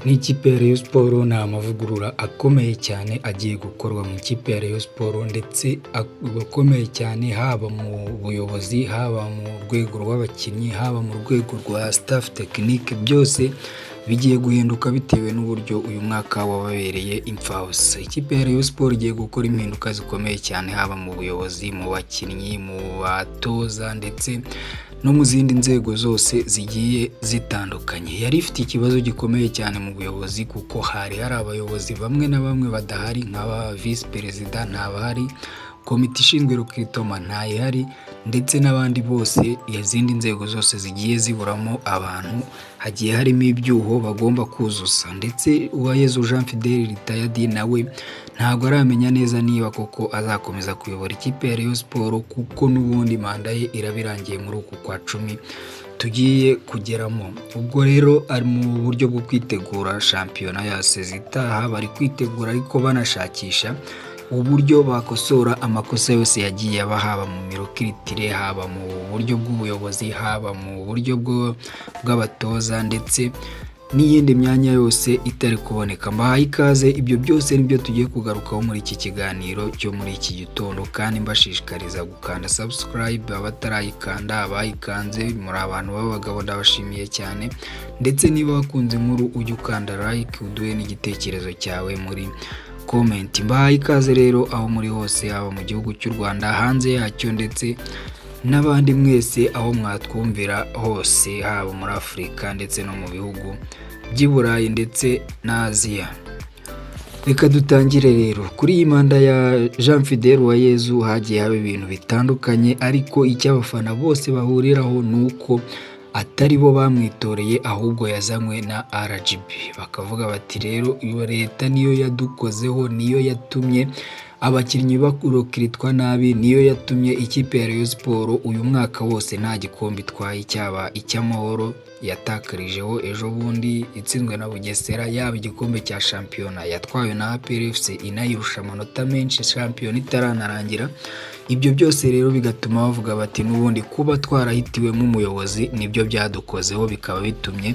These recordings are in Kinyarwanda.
N'ikipe ya Rayon Sports ni amavugurura akomeye cyane agiye gukorwa mu ikipe ya Rayon Sports ndetse akomeye cyane haba mu buyobozi, haba mu rwego rw'abakinnyi, haba mu rwego rwa staff technique, byose bigiye guhinduka bitewe n'uburyo uyu mwaka wababereye imfabusa. Ikipe ya Rayon Sports igiye gukora impinduka zikomeye cyane haba mu buyobozi, mu bakinnyi, mu batoza ndetse no mu zindi nzego zose zigiye zitandukanye. Yari ifite ikibazo gikomeye cyane mu buyobozi kuko hari abayobozi bamwe na bamwe badahari, nk'aba vice perezida ntabahari, komite ishinzwe recruitment ntayihari ndetse n'abandi bose. Izindi nzego zose zigiye ziburamo abantu, hagiye harimo ibyuho bagomba kuzuza, ndetse Uwayezu Jean Fidèle retired nawe ntabwo aramenya neza niba koko azakomeza kuyobora ikipe ya Rayon Sports kuko n'ubundi manda ye irabirangiye muri uku kwa 10 tugiye kugeramo. Ubwo rero ari mu buryo bwo kwitegura shampiyona ya sezitaha, bari kwitegura ariko banashakisha uburyo bakosora amakosa yose yagiye aba, haba mu mirokiritire, haba mu buryo bw'ubuyobozi, haba mu buryo bw'abatoza ndetse n'iyindi myanya yose itari kuboneka. Mbahaye ikaze, ibyo byose nibyo tugiye kugarukaho muri iki kiganiro cyo muri iki gitondo, kandi mbashishikariza gukanda subscribe abatarayikanda, abayikanze muri abantu b'abagabo ndabashimiye cyane, ndetse niba wakunze inkuru ujye ukanda like, uduhe n'igitekerezo cyawe muri comment. Mbahaye ikaze rero aho muri hose, haba mu gihugu cy'u Rwanda, hanze yacyo ndetse n'abandi mwese aho mwatwumvira hose, haba muri Afurika ndetse no mu bihugu by'i Burayi ndetse na Aziya. Reka dutangire rero kuri iyi manda ya Jean Fidèle Uwayezu. Hagiye haba ibintu bitandukanye, ariko icyo abafana bose bahuriraho nuko atari bo bamwitoreye ahubwo yazanywe na RGB. Bakavuga bati rero iyo leta niyo yadukozeho, niyo yatumye abakinnyi bakurokiritwa nabi, niyo yatumye ikipe ya Rayon Sports uyu mwaka wose nta gikombe itwaye, cyaba icy'amahoro yatakarijeho ejo bundi itsinzwe na Bugesera, yaba igikombe cya shampiyona yatwawe na APR FC inayirusha amanota menshi shampiyona itaranarangira. Ibyo byose rero bigatuma bavuga bati n'ubundi kuba twarahitiwemo umuyobozi nibyo byadukozeho, bikaba bitumye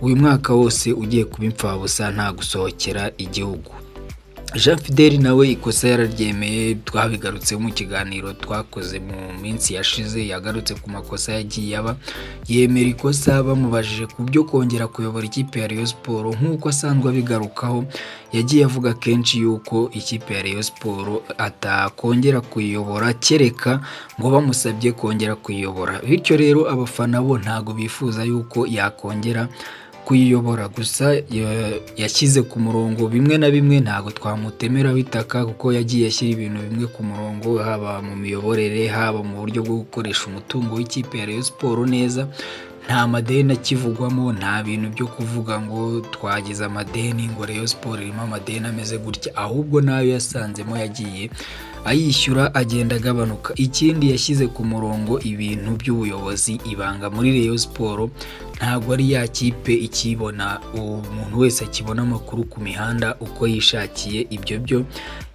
uyu mwaka wose ugiye kuba imfabusa nta gusohokera igihugu. Jean Fidèle nawe ikosa yararyemeye, twabigarutse mu kiganiro twakoze mu minsi yashize, yagarutse ku makosa yagiye aba, yemera ikosa. Bamubajije ku byo kongera kuyobora ikipe ya Rayon Sports nk'uko asanzwe abigarukaho, yagiye avuga kenshi yuko ikipe ya Rayon Sports atakongera kuyiyobora kereka ngo bamusabye kongera kuyiyobora. Bityo rero abafana bo ntago bifuza yuko yakongera kuyiyobora, gusa yashyize ku murongo bimwe na bimwe, ntago twamutemera bitaka kuko yagiye ashyira ibintu bimwe ku murongo, haba mu miyoborere, haba mu buryo bwo gukoresha umutungo w'ikipe ya Rayon Sports neza. Nta madeni akivugwamo, nta bintu byo kuvuga ngo twagize amadeni, ngo Rayon Sports irimo amadeni ameze gutya, ahubwo nayo yasanzemo yagiye ayishyura agenda agabanuka. Ikindi yashyize ku murongo ibintu by'ubuyobozi, ibanga muri Rayon Sports ntabwo ari ya kipe ikibona, umuntu wese akibona amakuru ku mihanda uko yishakiye. Ibyo byo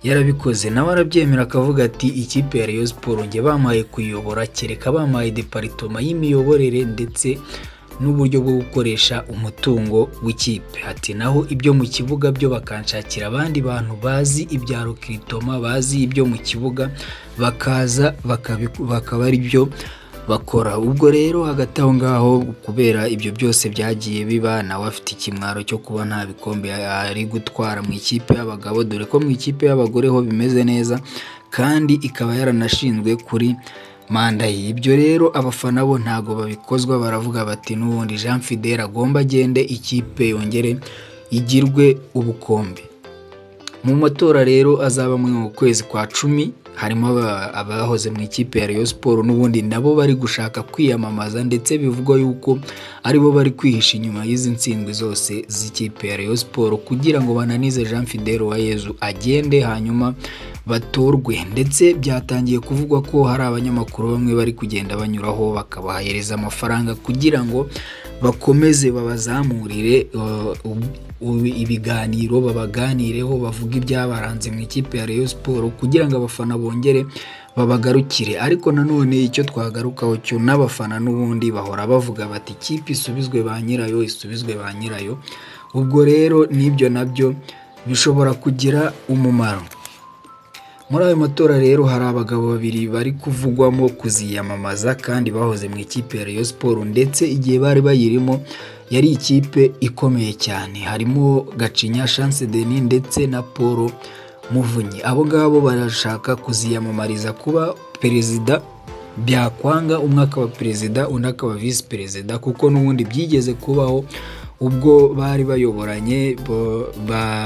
yarabikoze, nawe arabyemera akavuga ati ikipe ya Rayon Sports nge bamaye kuyobora kereka bamaye department y'imiyoborere ndetse n'uburyo bwo gukoresha umutungo w'ikipe. Ati naho ibyo mu kibuga byo bakanshakira abandi bantu bazi ibya recruitment, bazi ibyo mu kibuga, bakaza bakaba ari byo bakora. Ubwo rero hagati aho ngaho, kubera ibyo byose byagiye biba, nawe afite ikimwaro cyo kuba nta bikombe ari gutwara mu ikipe y'abagabo, dore ko mu ikipe y'abagore ho bimeze neza kandi ikaba yaranashinzwe kuri manda ye. Ibyo rero abafana bo ntago babikozwa, baravuga bati n'ubundi Jean Fidèle agomba agende, ikipe yongere igirwe ubukombe. Mu matora rero azaba mu kwezi kwa 10 harimo abahoze mu ikipe ya Rayon Sports n'ubundi nabo bari gushaka kwiyamamaza, ndetse bivugwa yuko aribo bari kwihisha inyuma y'izi ntsindwi zose z'ikipe ya Rayon Sports kugira ngo bananize Jean Fidèle Uwayezu agende hanyuma batorwe. Ndetse byatangiye kuvugwa ko hari abanyamakuru bamwe bari kugenda banyuraho bakabahereza amafaranga kugira ngo bakomeze babazamurire ibiganiro, babaganireho, bavuga ibyabaranze mu ikipe ya Rayon Sports kugira ngo abafana bongere babagarukire. Ariko nanone icyo twagarukaho cyo n'abafana n'ubundi bahora bavuga bati ikipe isubizwe ba nyirayo, isubizwe ba nyirayo. Ubwo rero n'ibyo nabyo bishobora kugira umumaro. Muri ayo matora rero hari abagabo babiri bari kuvugwamo kuziyamamaza kandi bahoze mu ikipe ya Rayon Sports, ndetse igihe bari bayirimo yari ikipe ikomeye cyane. Harimo Gacinya Chance Denis ndetse na Paul Muvunyi. Abo ngabo barashaka kuziyamamariza kuba perezida, byakwanga umwe akaba perezida undi akaba visi perezida, kuko n'ubundi byigeze kubaho ubwo bari bayoboranye.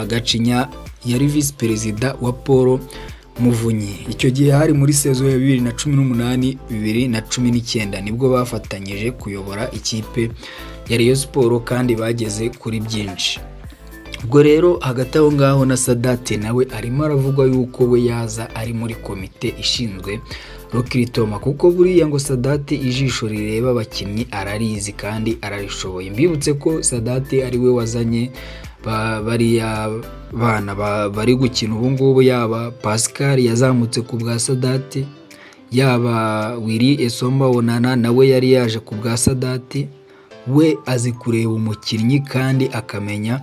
Gacinya yari visi perezida wa Paul Muvunyi. Icyo gihe hari muri sezo ya 2018-2019 nibwo bafatanyije kuyobora ikipe ya Rayon Sports kandi bageze kuri byinshi. Ubwo rero hagati aho ngaho na Sadate nawe arimo aravugwa yuko we yaza ari muri komite ishinzwe Rokritoma, kuko buriya ngo Sadate ijisho rireba abakinnyi ararizi kandi ararishoboye. Mbibutse ko Sadate ari we wazanye bariya bana bari gukina ubu ngubu, yaba Pascal yazamutse ku bwa Sadate, yaba Willy Esomba Onana nawe yari yaje ku bwa Sadate. We azi kureba umukinnyi kandi akamenya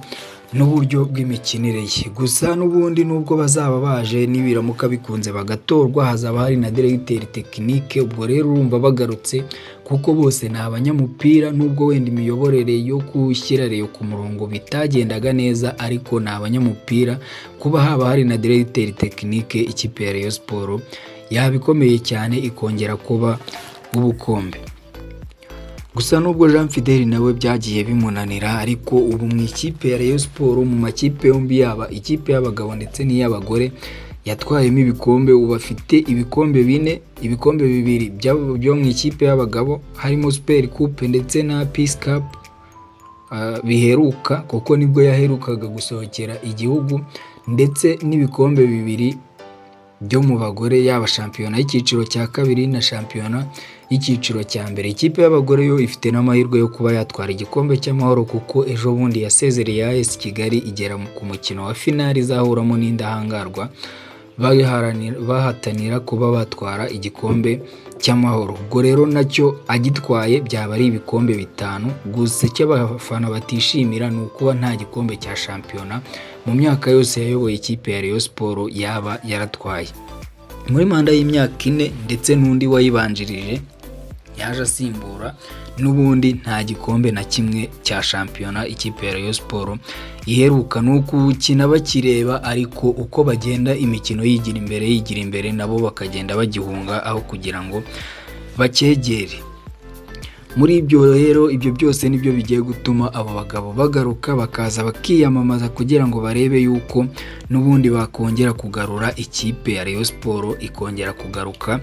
n'uburyo bw'imikinire ye. Gusa n'ubundi nubwo bazaba baje nibiramuka bikunze bagatorwa, hazaba hari na directeur technique. Ubwo rero urumva bagarutse, kuko bose ni abanyamupira, nubwo wenda imiyoborere yo gushyira Rayon ku murongo bitagendaga neza, ariko ni abanyamupira. Kuba haba hari na directeur technique, ikipe ya Rayon Sports yabikomeye cyane ikongera kuba ubukombe. Gusa nubwo Jean Fidel nawe byagiye bimunanira, ariko ubu mu ikipe ya Rayon Sports, mu makipe yombi, yaba ikipe y'abagabo ndetse n'iy'abagore, yatwayemo ibikombe. Ubu afite ibikombe 4, ibikombe 2 byo mu ikipe y'abagabo, harimo Super Coupe ndetse na Peace Cup biheruka, kuko nibwo yaherukaga gusohokera igihugu, ndetse n'ibikombe 2 byo mu bagore, yaba shampiyona y'icyiciro cya 2 na shampiyona y'icyiciro cya mbere. Ikipe y'abagore yo ifite n'amahirwe yo kuba yatwara igikombe cy'amahoro, kuko ejo bundi yasezereye AS Kigali igera ku mukino wa finali izahuramo n'Indahangarwa, bahatanira kuba batwara igikombe cy'amahoro. Ubwo rero nacyo agitwaye byaba ari ibikombe 5. Gusa icyo abafana batishimira ni ukuba nta gikombe cya shampiyona mu myaka yose yayoboye ikipe ya Rayon Sports yaba yaratwaye. Muri manda y'imyaka 4 ndetse n'undi wayibanjirije yaje asimbura, n'ubundi nta gikombe na kimwe cya shampiyona ikipe ya Rayon Sports iheruka. Nuko ukina bakireba, ariko uko bagenda imikino yigira imbere nabo bakagenda bagihunga aho kugira ngo bakegere. Muri ibyo rero, ibyo byose nibyo bigiye gutuma abo bagabo bagaruka bakaza bakiyamamaza kugira ngo barebe yuko n'ubundi bakongera kugarura ikipe ya Rayon Sports ikongera kugaruka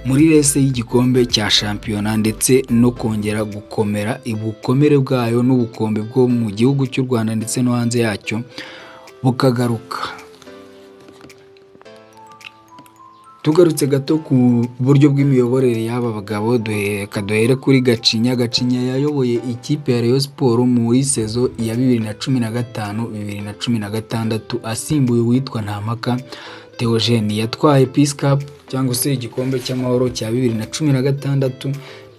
muri rese y'igikombe cya shampiyona, ndetse no kongera gukomera ubukomere bwayo n'ubukombe bwo mu gihugu cy'u Rwanda ndetse no hanze yacyo bukagaruka. Tugarutse gato ku buryo bw'imiyoborere y'aba bagabo, duhere kuri Gacinya. Gacinya yayoboye ikipe ya Rayon Sports muri sezo ya 2015-2016 asimbuye uwitwa Ntampaka Theogene. Yatwaye Peace Cup cyangwa se igikombe cy'amahoro cya 2016,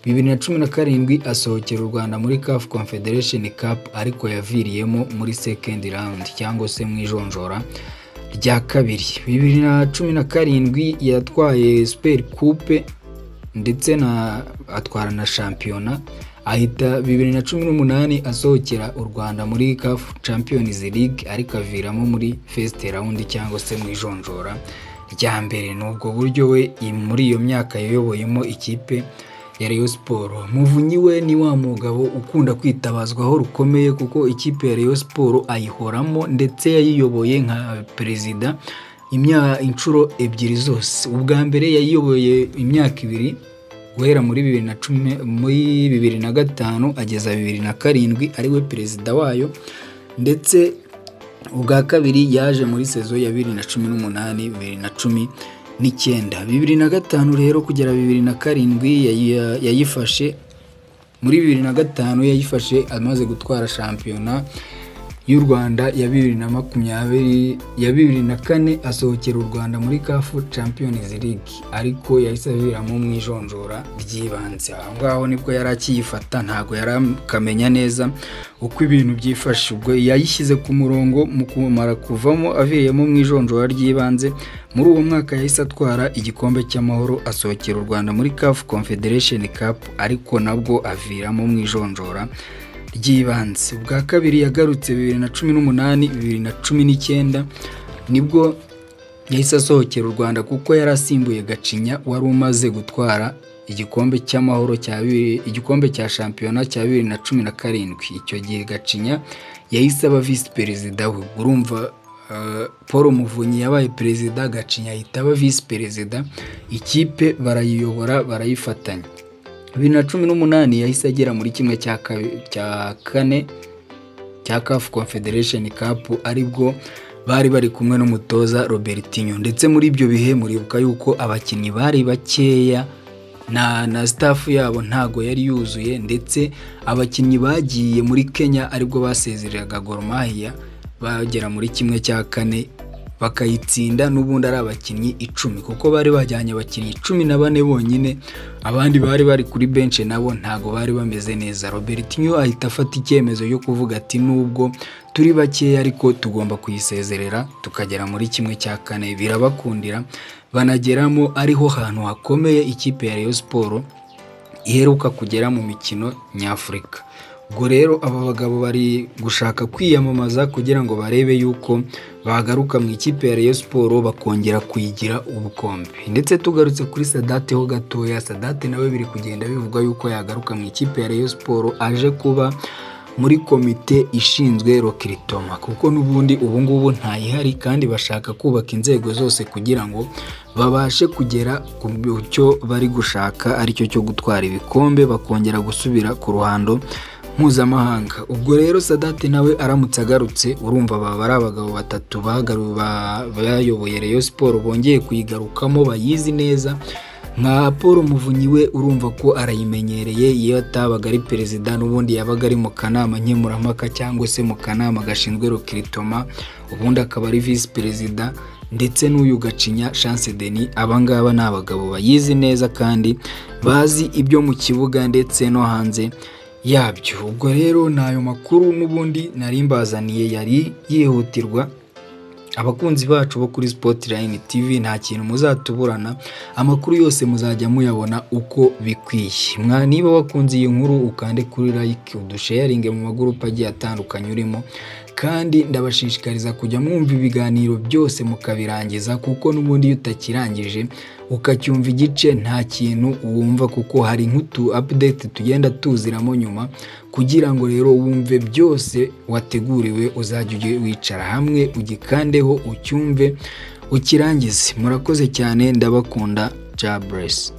2017 asohokera u Rwanda muri CAF Confederation Cup, ariko yaviriyemo muri second round cyangwa se mu ijonjora rya kabiri. 2017 yatwaye Super Coupe ndetse atwara na shampiyona, ahita 2018 asohokera u Rwanda muri CAF Champions League, ariko aviramo muri first round cyangwa se mu ijonjora rya mbere. Nubwo buryo we muri iyo myaka yayoboyemo ikipe ya Rayon Sports. Muvunyi we ni wa mugabo ukunda kwitabazwaho rukomeye, kuko ikipe ya Rayon Sports ayihoramo, ndetse yayiyoboye nka perezida inshuro 2 zose. Ubwa mbere yayiyoboye imyaka 2, guhera muri 2005 ageza 2007 ari we perezida wayo, ndetse ubwa kabiri yaje muri sezo ya 2018-2019. 2005 rero kugera 2007 yayifashe. Muri 2005 yayifashe amaze gutwara shampiyona y'u Rwanda ya 2020 ya 2004 asohokera u Rwanda muri CAF Champions League, ariko yahise aviramo mu ijonjora ry'ibanze. Aho ngaho nibwo yari akiyifata, ntago yarakamenya neza uko ibintu byifashe. Ubwo yayishyize ku murongo mu kumara kuvamo aviriyemo mu ijonjora ry'ibanze. Muri uwo mwaka yahise atwara igikombe cy'amahoro, asohokera u Rwanda muri CAF Confederation Cup, ariko nabwo aviramo mu ijonjora ry'ibanze. Ubwa kabiri yagarutse 2018 2019 nibwo yahise asohokera u Rwanda, kuko yarasimbuye Gacinya wari umaze gutwara igikombe cy'amahoro igikombe cya shampiyona cya 2017. Icyo gihe Gacinya yahise aba vice perezida we. Urumva Paul Muvunyi yabaye perezida, Gacinya ahita aba vice perezida, ikipe barayiyobora barayifatanya. 2018 yahise agera muri kimwe cya kane cya CAF Confederation Cup, aribwo bari kumwe n'umutoza Robertinho. Ndetse muri ibyo bihe muribuka yuko abakinnyi bari bakeya na staff yabo ntago yari yuzuye, ndetse abakinnyi bagiye muri Kenya aribwo basezereraga Gor Mahia bagera muri kimwe cya kane bakayitsinda, n'ubundi ari abakinnyi 10, kuko bari bajyanye abakinnyi 14 bonyine, abandi bari kuri bench nabo ntago bari bameze neza. Robertinho ahita afata icyemezo yo kuvuga ati nubwo turi bakeya ariko tugomba kuyisezerera tukagera muri kimwe cya kane. Birabakundira banageramo, ariho hantu hakomeye ikipe ya Rayon Sport iheruka kugera mu mikino nyafurika. Ubwo rero aba bagabo bari gushaka kwiyamamaza kugira ngo barebe yuko bagaruka mu ikipe ya Rayon Sport bakongera kuyigira ubukombe. Ndetse tugarutse kuri Sadate ho gatoya, Sadate nawe biri kugenda bivuga yuko yagaruka mu ikipe ya Rayon Sport, aje kuba muri komite ishinzwe recruitment, kuko n'ubundi ubu ngubu ntayihari, kandi bashaka kubaka inzego zose kugira ngo babashe kugera ku cyo bari gushaka, aricyo cyo gutwara ibikombe bakongera gusubira ku ruhando mpuzamahanga. Ubwo rero Sadate nawe aramutse agarutse, urumva baba ari abagabo batatu bayoboye Rayon Sport bongeye kuyigarukamo, bayizi neza. Nka Paul Muvunyi we urumva ko arayimenyereye, iyo atabaga ari perezida n'ubundi yabaga ari mu kanama nkemurampaka cyangwa se mu kanama gashinzwe recruitment, ubundi akaba ari vice perezida. Ndetse n'uyu Gacinya Chance Denis, abangaba n'abagabo bayizi neza kandi bazi ibyo mu kibuga ndetse no hanze yabyo. Ubwo rero nayo makuru n'ubundi narimbazaniye yari yihutirwa. Abakunzi bacu bo kuri Sportline TV nta kintu muzatuburana, amakuru yose muzajya muyabona uko bikwiye. Niba wakunze iyi nkuru ukande kuri like, udusharinge mu magroup agiye atandukanye urimo, kandi ndabashishikariza kujya mwumva ibiganiro byose mukabirangiza, kuko n'ubundi iyo utakirangije ukacyumva igice nta kintu wumva, kuko hari nk'utu update tugenda tuziramo nyuma, kugira ngo rero wumve byose wateguriwe uzajye wicara hamwe ugikandeho ucyumve ukirangize. Murakoze cyane, ndabakunda. God bless.